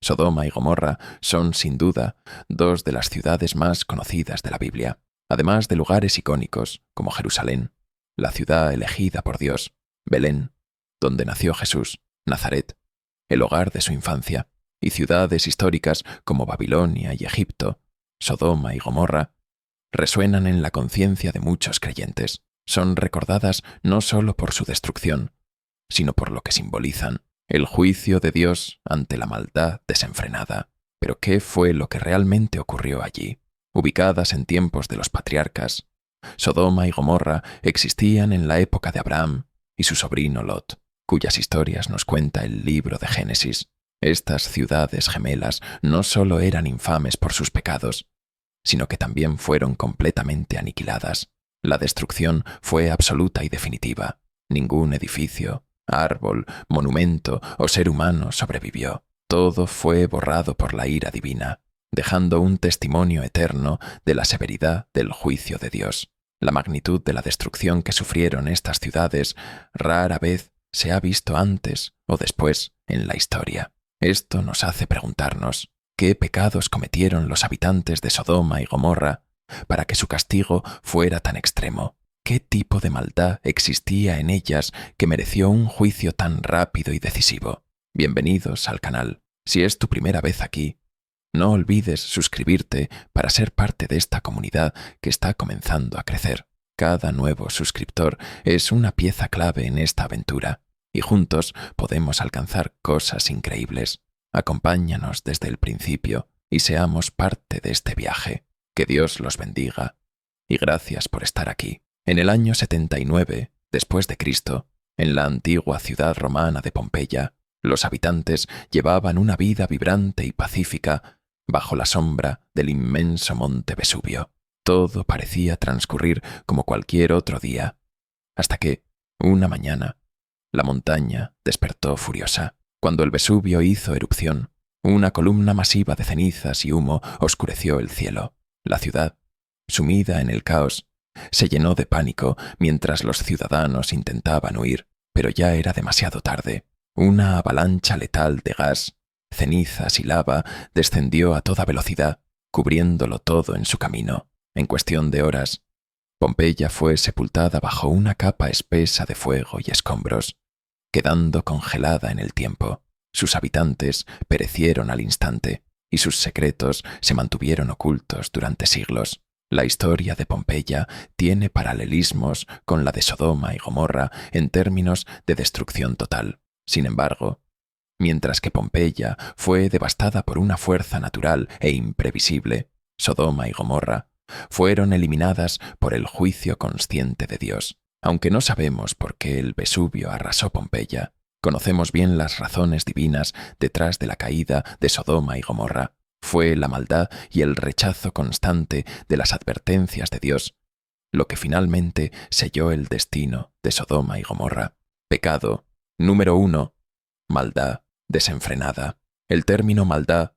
Sodoma y Gomorra son, sin duda, dos de las ciudades más conocidas de la Biblia, además de lugares icónicos como Jerusalén, la ciudad elegida por Dios, Belén, donde nació Jesús, Nazaret, el hogar de su infancia, y ciudades históricas como Babilonia y Egipto, Sodoma y Gomorra, resuenan en la conciencia de muchos creyentes. Son recordadas no solo por su destrucción, sino por lo que simbolizan, el juicio de Dios ante la maldad desenfrenada. Pero ¿qué fue lo que realmente ocurrió allí? Ubicadas en tiempos de los patriarcas, Sodoma y Gomorra existían en la época de Abraham y su sobrino Lot, cuyas historias nos cuenta el libro de Génesis. Estas ciudades gemelas no solo eran infames por sus pecados, sino que también fueron completamente aniquiladas. La destrucción fue absoluta y definitiva. Ningún edificio, árbol, monumento o ser humano sobrevivió. Todo fue borrado por la ira divina, dejando un testimonio eterno de la severidad del juicio de Dios. La magnitud de la destrucción que sufrieron estas ciudades rara vez se ha visto antes o después en la historia. Esto nos hace preguntarnos, ¿qué pecados cometieron los habitantes de Sodoma y Gomorra para que su castigo fuera tan extremo? ¿Qué tipo de maldad existía en ellas que mereció un juicio tan rápido y decisivo? Bienvenidos al canal. Si es tu primera vez aquí, no olvides suscribirte para ser parte de esta comunidad que está comenzando a crecer. Cada nuevo suscriptor es una pieza clave en esta aventura y juntos podemos alcanzar cosas increíbles. Acompáñanos desde el principio y seamos parte de este viaje. Que Dios los bendiga y gracias por estar aquí. En el año 79 después de Cristo, en la antigua ciudad romana de Pompeya, los habitantes llevaban una vida vibrante y pacífica bajo la sombra del inmenso monte Vesubio. Todo parecía transcurrir como cualquier otro día, hasta que, una mañana, la montaña despertó furiosa. Cuando el Vesubio hizo erupción, una columna masiva de cenizas y humo oscureció el cielo. La ciudad, sumida en el caos, se llenó de pánico mientras los ciudadanos intentaban huir, pero ya era demasiado tarde. Una avalancha letal de gas, cenizas y lava descendió a toda velocidad, cubriéndolo todo en su camino. En cuestión de horas, Pompeya fue sepultada bajo una capa espesa de fuego y escombros, quedando congelada en el tiempo. Sus habitantes perecieron al instante y sus secretos se mantuvieron ocultos durante siglos. La historia de Pompeya tiene paralelismos con la de Sodoma y Gomorra en términos de destrucción total. Sin embargo, mientras que Pompeya fue devastada por una fuerza natural e imprevisible, Sodoma y Gomorra fueron eliminadas por el juicio consciente de Dios. Aunque no sabemos por qué el Vesubio arrasó Pompeya, conocemos bien las razones divinas detrás de la caída de Sodoma y Gomorra. Fue la maldad y el rechazo constante de las advertencias de Dios lo que finalmente selló el destino de Sodoma y Gomorra. Pecado número 1. Maldad desenfrenada. El término maldad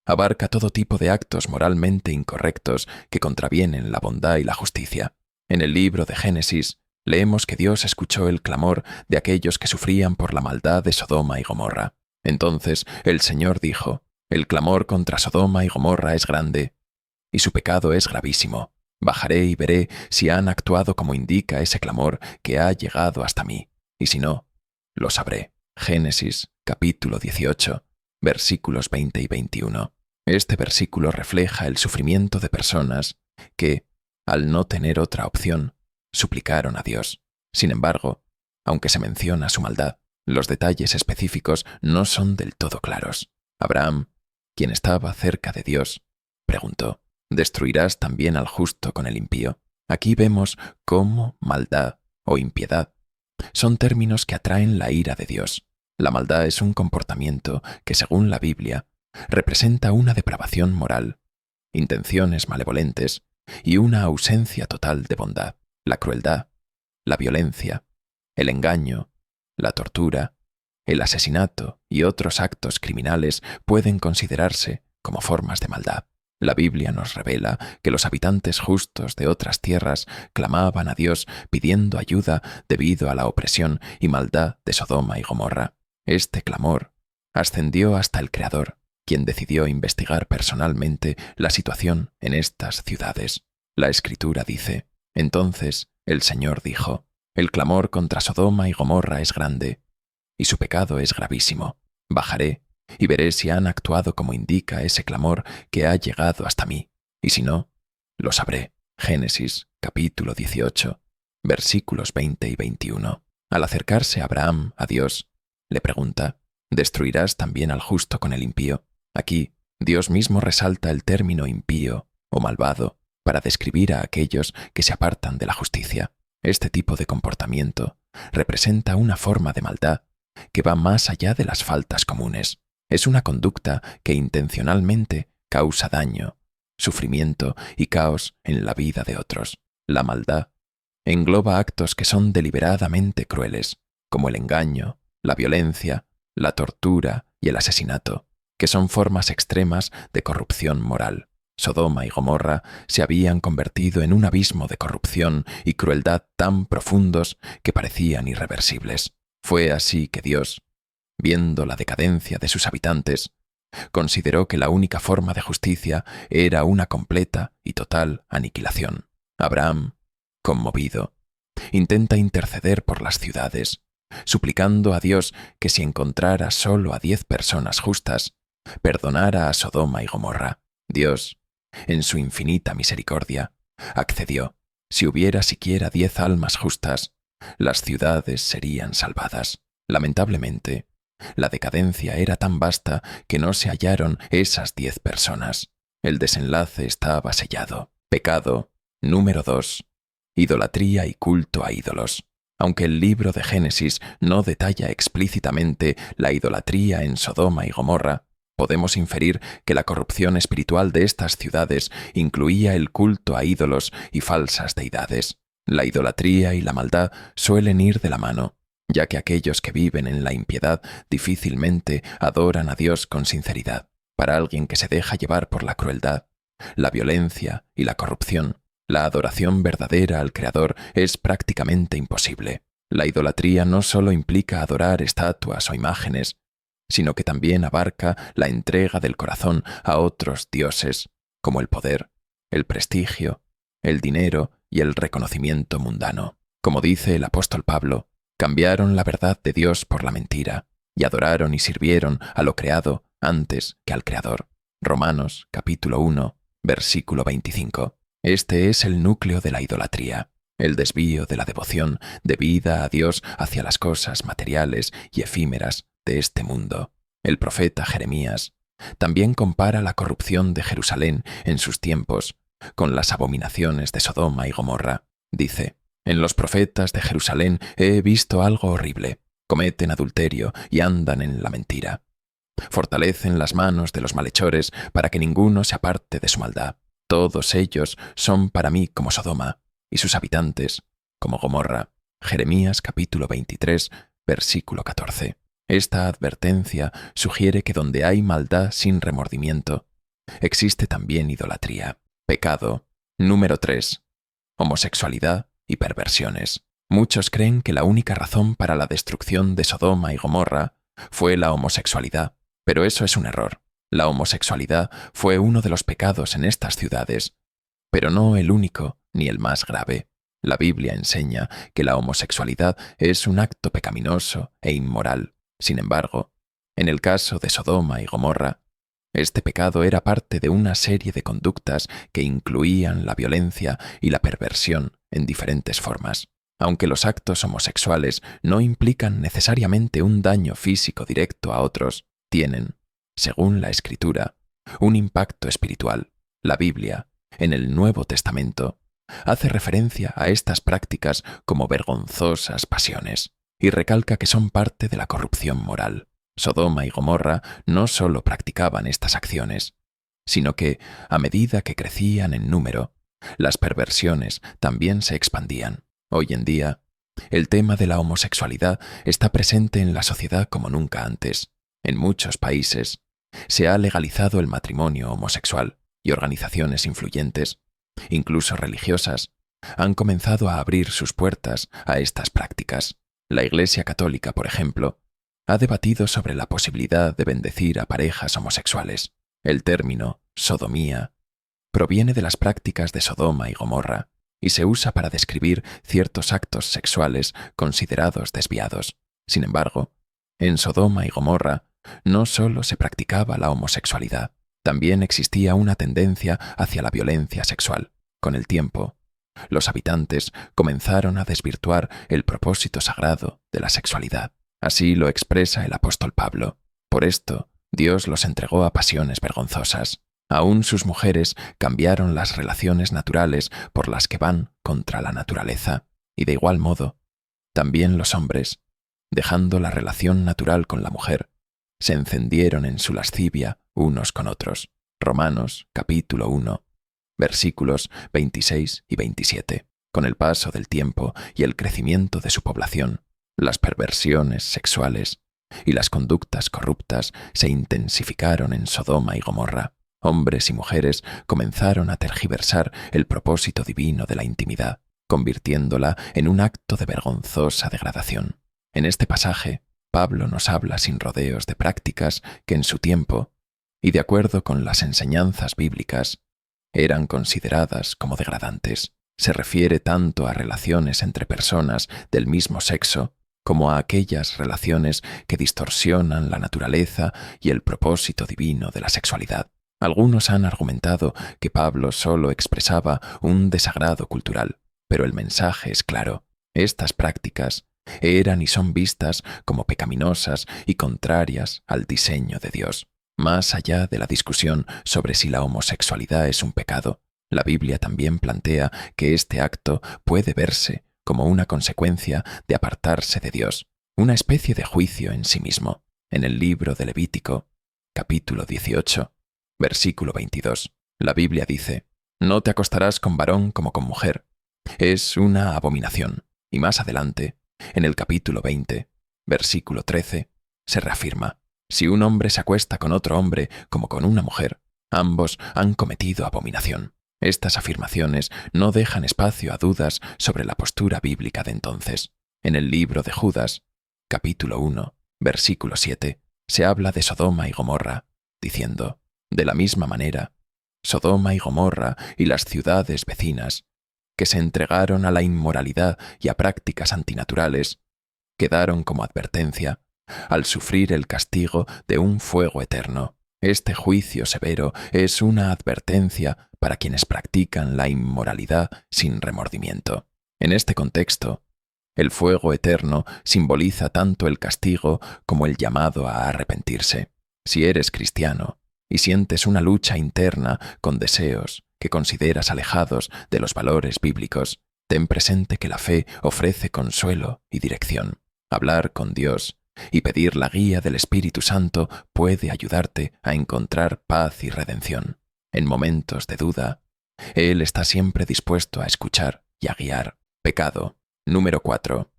abarca todo tipo de actos moralmente incorrectos que contravienen la bondad y la justicia. En el libro de Génesis leemos que Dios escuchó el clamor de aquellos que sufrían por la maldad de Sodoma y Gomorra. Entonces el Señor dijo: «El clamor contra Sodoma y Gomorra es grande, y su pecado es gravísimo. Bajaré y veré si han actuado como indica ese clamor que ha llegado hasta mí, y si no, lo sabré». Génesis, capítulo 18, versículos 20 y 21. Este versículo refleja el sufrimiento de personas que, al no tener otra opción, suplicaron a Dios. Sin embargo, aunque se menciona su maldad, los detalles específicos no son del todo claros. Abraham, quien estaba cerca de Dios, preguntó: ¿destruirás también al justo con el impío? Aquí vemos cómo maldad o impiedad son términos que atraen la ira de Dios. La maldad es un comportamiento que, según la Biblia, representa una depravación moral, intenciones malevolentes y una ausencia total de bondad. La crueldad, la violencia, el engaño, la tortura, el asesinato y otros actos criminales pueden considerarse como formas de maldad. La Biblia nos revela que los habitantes justos de otras tierras clamaban a Dios pidiendo ayuda debido a la opresión y maldad de Sodoma y Gomorra. Este clamor ascendió hasta el Creador, quien decidió investigar personalmente la situación en estas ciudades. La Escritura dice: entonces el Señor dijo, el clamor contra Sodoma y Gomorra es grande, y su pecado es gravísimo. Bajaré y veré si han actuado como indica ese clamor que ha llegado hasta mí, y si no, lo sabré. Génesis, capítulo 18, versículos 20 y 21. Al acercarse Abraham a Dios, le pregunta: ¿destruirás también al justo con el impío? Aquí, Dios mismo resalta el término impío o malvado para describir a aquellos que se apartan de la justicia. Este tipo de comportamiento representa una forma de maldad que va más allá de las faltas comunes. Es una conducta que intencionalmente causa daño, sufrimiento y caos en la vida de otros. La maldad engloba actos que son deliberadamente crueles, como el engaño, la violencia, la tortura y el asesinato, que son formas extremas de corrupción moral. Sodoma y Gomorra se habían convertido en un abismo de corrupción y crueldad tan profundos que parecían irreversibles. Fue así que Dios, viendo la decadencia de sus habitantes, consideró que la única forma de justicia era una completa y total aniquilación. Abraham, conmovido, intenta interceder por las ciudades, suplicando a Dios que si encontrara solo a 10 personas justas, perdonara a Sodoma y Gomorra. Dios, en su infinita misericordia, accedió. Si hubiera siquiera 10 almas justas, las ciudades serían salvadas. Lamentablemente, la decadencia era tan vasta que no se hallaron esas 10 personas. El desenlace estaba sellado. Pecado número 2. Idolatría y culto a ídolos. Aunque el libro de Génesis no detalla explícitamente la idolatría en Sodoma y Gomorra, podemos inferir que la corrupción espiritual de estas ciudades incluía el culto a ídolos y falsas deidades. La idolatría y la maldad suelen ir de la mano, ya que aquellos que viven en la impiedad difícilmente adoran a Dios con sinceridad. Para alguien que se deja llevar por la crueldad, la violencia y la corrupción, la adoración verdadera al Creador es prácticamente imposible. La idolatría no solo implica adorar estatuas o imágenes, sino que también abarca la entrega del corazón a otros dioses, como el poder, el prestigio, el dinero y el reconocimiento mundano. Como dice el apóstol Pablo, cambiaron la verdad de Dios por la mentira, y adoraron y sirvieron a lo creado antes que al Creador. Romanos, capítulo 1, versículo 25. Este es el núcleo de la idolatría, el desvío de la devoción debida a Dios hacia las cosas materiales y efímeras de este mundo. El profeta Jeremías también compara la corrupción de Jerusalén en sus tiempos con las abominaciones de Sodoma y Gomorra. Dice: en los profetas de Jerusalén he visto algo horrible. Cometen adulterio y andan en la mentira. Fortalecen las manos de los malhechores para que ninguno se aparte de su maldad. Todos ellos son para mí como Sodoma, y sus habitantes como Gomorra. Jeremías capítulo 23, versículo 14. Esta advertencia sugiere que donde hay maldad sin remordimiento, existe también idolatría. Pecado número 3. Homosexualidad y perversiones. Muchos creen que la única razón para la destrucción de Sodoma y Gomorra fue la homosexualidad, pero eso es un error. La homosexualidad fue uno de los pecados en estas ciudades, pero no el único ni el más grave. La Biblia enseña que la homosexualidad es un acto pecaminoso e inmoral. Sin embargo, en el caso de Sodoma y Gomorra, este pecado era parte de una serie de conductas que incluían la violencia y la perversión en diferentes formas. Aunque los actos homosexuales no implican necesariamente un daño físico directo a otros, tienen, según la Escritura, un impacto espiritual. La Biblia, en el Nuevo Testamento, hace referencia a estas prácticas como vergonzosas pasiones y recalca que son parte de la corrupción moral. Sodoma y Gomorra no solo practicaban estas acciones, sino que, a medida que crecían en número, las perversiones también se expandían. Hoy en día, el tema de la homosexualidad está presente en la sociedad como nunca antes. En muchos países, se ha legalizado el matrimonio homosexual y organizaciones influyentes, incluso religiosas, han comenzado a abrir sus puertas a estas prácticas. La Iglesia Católica, por ejemplo, ha debatido sobre la posibilidad de bendecir a parejas homosexuales. El término sodomía proviene de las prácticas de Sodoma y Gomorra y se usa para describir ciertos actos sexuales considerados desviados. Sin embargo, en Sodoma y Gomorra no solo se practicaba la homosexualidad, también existía una tendencia hacia la violencia sexual. Con el tiempo, los habitantes comenzaron a desvirtuar el propósito sagrado de la sexualidad. Así lo expresa el apóstol Pablo. Por esto, Dios los entregó a pasiones vergonzosas. Aún sus mujeres cambiaron las relaciones naturales por las que van contra la naturaleza. Y de igual modo, también los hombres, dejando la relación natural con la mujer, se encendieron en su lascivia unos con otros. Romanos, capítulo 1, versículos 26 y 27. Con el paso del tiempo y el crecimiento de su población, las perversiones sexuales y las conductas corruptas se intensificaron en Sodoma y Gomorra. Hombres y mujeres comenzaron a tergiversar el propósito divino de la intimidad, convirtiéndola en un acto de vergonzosa degradación. En este pasaje, Pablo nos habla sin rodeos de prácticas que en su tiempo, y de acuerdo con las enseñanzas bíblicas, eran consideradas como degradantes. Se refiere tanto a relaciones entre personas del mismo sexo como a aquellas relaciones que distorsionan la naturaleza y el propósito divino de la sexualidad. Algunos han argumentado que Pablo solo expresaba un desagrado cultural, pero el mensaje es claro. Estas prácticas eran y son vistas como pecaminosas y contrarias al diseño de Dios. Más allá de la discusión sobre si la homosexualidad es un pecado, la Biblia también plantea que este acto puede verse como una consecuencia de apartarse de Dios, una especie de juicio en sí mismo. En el libro de Levítico, capítulo 18, versículo 22, la Biblia dice: «No te acostarás con varón como con mujer. Es una abominación». Y más adelante, en el capítulo 20, versículo 13, se reafirma: «Si un hombre se acuesta con otro hombre como con una mujer, ambos han cometido abominación». Estas afirmaciones no dejan espacio a dudas sobre la postura bíblica de entonces. En el libro de Judas, capítulo 1, versículo 7, se habla de Sodoma y Gomorra, diciendo: «De la misma manera, Sodoma y Gomorra y las ciudades vecinas, que se entregaron a la inmoralidad y a prácticas antinaturales, quedaron como advertencia al sufrir el castigo de un fuego eterno». Este juicio severo es una advertencia para quienes practican la inmoralidad sin remordimiento. En este contexto, el fuego eterno simboliza tanto el castigo como el llamado a arrepentirse. Si eres cristiano y sientes una lucha interna con deseos que consideras alejados de los valores bíblicos, ten presente que la fe ofrece consuelo y dirección. Hablar con Dios y pedir la guía del Espíritu Santo puede ayudarte a encontrar paz y redención. En momentos de duda, Él está siempre dispuesto a escuchar y a guiar. Pecado. Número 4.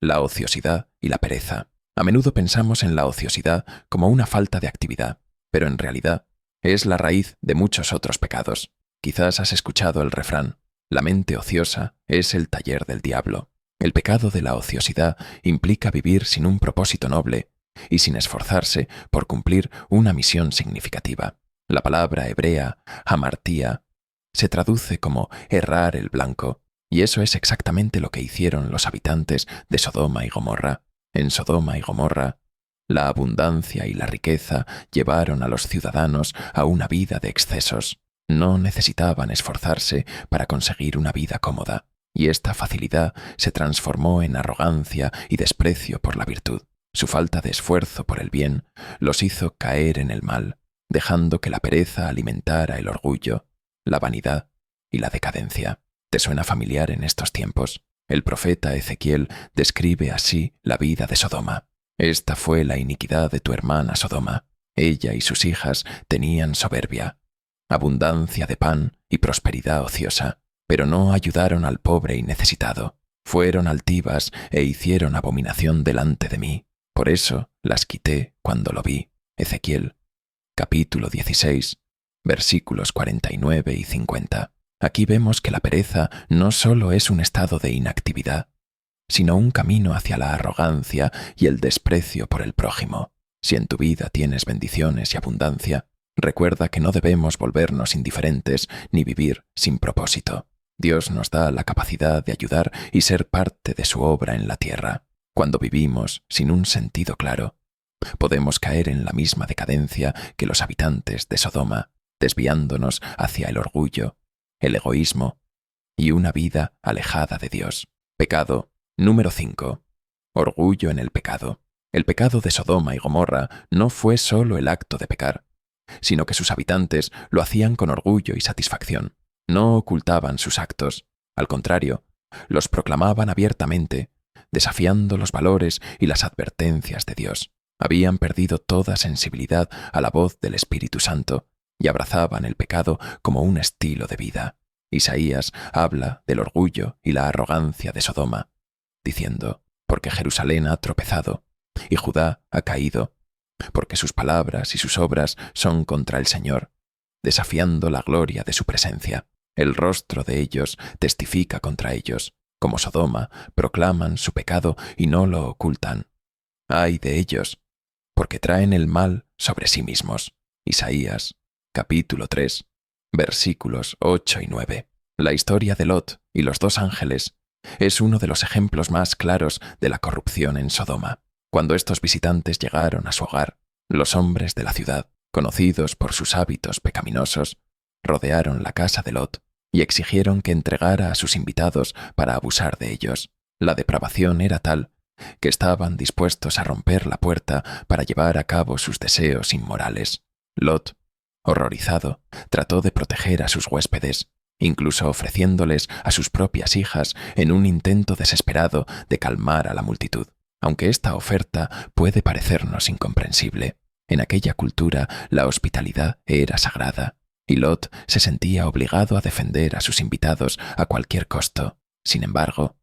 La ociosidad y la pereza. A menudo pensamos en la ociosidad como una falta de actividad, pero en realidad es la raíz de muchos otros pecados. Quizás has escuchado el refrán: «La mente ociosa es el taller del diablo». El pecado de la ociosidad implica vivir sin un propósito noble y sin esforzarse por cumplir una misión significativa. La palabra hebrea, hamartía, se traduce como errar el blanco, y eso es exactamente lo que hicieron los habitantes de Sodoma y Gomorra. En Sodoma y Gomorra, la abundancia y la riqueza llevaron a los ciudadanos a una vida de excesos. No necesitaban esforzarse para conseguir una vida cómoda. Y esta facilidad se transformó en arrogancia y desprecio por la virtud. Su falta de esfuerzo por el bien los hizo caer en el mal, dejando que la pereza alimentara el orgullo, la vanidad y la decadencia. ¿Te suena familiar en estos tiempos? El profeta Ezequiel describe así la vida de Sodoma. «Esta fue la iniquidad de tu hermana Sodoma. Ella y sus hijas tenían soberbia, abundancia de pan y prosperidad ociosa, pero no ayudaron al pobre y necesitado. Fueron altivas e hicieron abominación delante de mí. Por eso las quité cuando lo vi». Ezequiel, capítulo 16, versículos 49 y 50. Aquí vemos que la pereza no solo es un estado de inactividad, sino un camino hacia la arrogancia y el desprecio por el prójimo. Si en tu vida tienes bendiciones y abundancia, recuerda que no debemos volvernos indiferentes ni vivir sin propósito. Dios nos da la capacidad de ayudar y ser parte de su obra en la tierra. Cuando vivimos sin un sentido claro, podemos caer en la misma decadencia que los habitantes de Sodoma, desviándonos hacia el orgullo, el egoísmo y una vida alejada de Dios. Pecado número 5. Orgullo en el pecado. El pecado de Sodoma y Gomorra no fue solo el acto de pecar, sino que sus habitantes lo hacían con orgullo y satisfacción. No ocultaban sus actos, al contrario, los proclamaban abiertamente, desafiando los valores y las advertencias de Dios. Habían perdido toda sensibilidad a la voz del Espíritu Santo y abrazaban el pecado como un estilo de vida. Isaías habla del orgullo y la arrogancia de Sodoma, diciendo: porque Jerusalén ha tropezado y Judá ha caído, porque sus palabras y sus obras son contra el Señor, desafiando la gloria de su presencia. El rostro de ellos testifica contra ellos. Como Sodoma, proclaman su pecado y no lo ocultan. ¡Ay de ellos! Porque traen el mal sobre sí mismos. Isaías, capítulo 3, versículos 8 y 9. La historia de Lot y los 2 ángeles es uno de los ejemplos más claros de la corrupción en Sodoma. Cuando estos visitantes llegaron a su hogar, los hombres de la ciudad, conocidos por sus hábitos pecaminosos, rodearon la casa de Lot y exigieron que entregara a sus invitados para abusar de ellos. La depravación era tal que estaban dispuestos a romper la puerta para llevar a cabo sus deseos inmorales. Lot, horrorizado, trató de proteger a sus huéspedes, incluso ofreciéndoles a sus propias hijas en un intento desesperado de calmar a la multitud. Aunque esta oferta puede parecernos incomprensible, en aquella cultura la hospitalidad era sagrada, y Lot se sentía obligado a defender a sus invitados a cualquier costo. Sin embargo,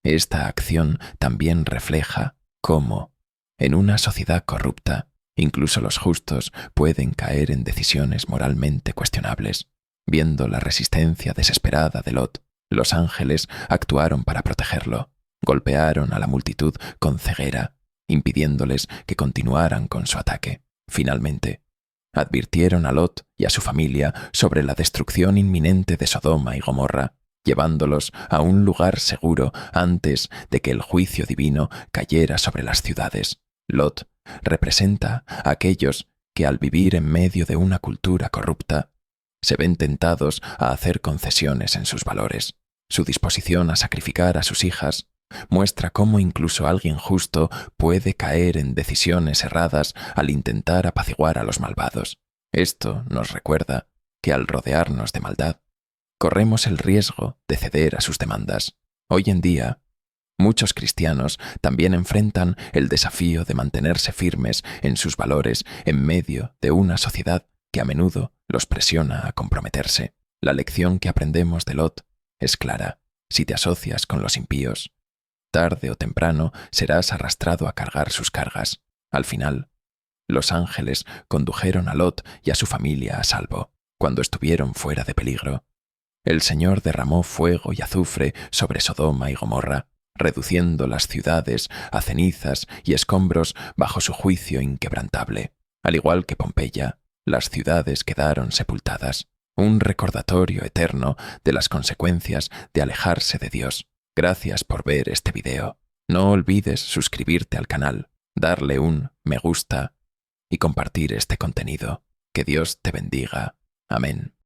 esta acción también refleja cómo, en una sociedad corrupta, incluso los justos pueden caer en decisiones moralmente cuestionables. Viendo la resistencia desesperada de Lot, los ángeles actuaron para protegerlo. Golpearon a la multitud con ceguera, impidiéndoles que continuaran con su ataque. Finalmente, advirtieron a Lot y a su familia sobre la destrucción inminente de Sodoma y Gomorra, llevándolos a un lugar seguro antes de que el juicio divino cayera sobre las ciudades. Lot representa a aquellos que, al vivir en medio de una cultura corrupta, se ven tentados a hacer concesiones en sus valores. Su disposición a sacrificar a sus hijas muestra cómo incluso alguien justo puede caer en decisiones erradas al intentar apaciguar a los malvados. Esto nos recuerda que al rodearnos de maldad, corremos el riesgo de ceder a sus demandas. Hoy en día, muchos cristianos también enfrentan el desafío de mantenerse firmes en sus valores en medio de una sociedad que a menudo los presiona a comprometerse. La lección que aprendemos de Lot es clara. Si te asocias con los impíos, tarde o temprano serás arrastrado a cargar sus cargas. Al final, los ángeles condujeron a Lot y a su familia a salvo. Cuando estuvieron fuera de peligro, el Señor derramó fuego y azufre sobre Sodoma y Gomorra, reduciendo las ciudades a cenizas y escombros bajo su juicio inquebrantable. Al igual que Pompeya, las ciudades quedaron sepultadas, un recordatorio eterno de las consecuencias de alejarse de Dios. Gracias por ver este video. No olvides suscribirte al canal, darle un me gusta y compartir este contenido. Que Dios te bendiga. Amén.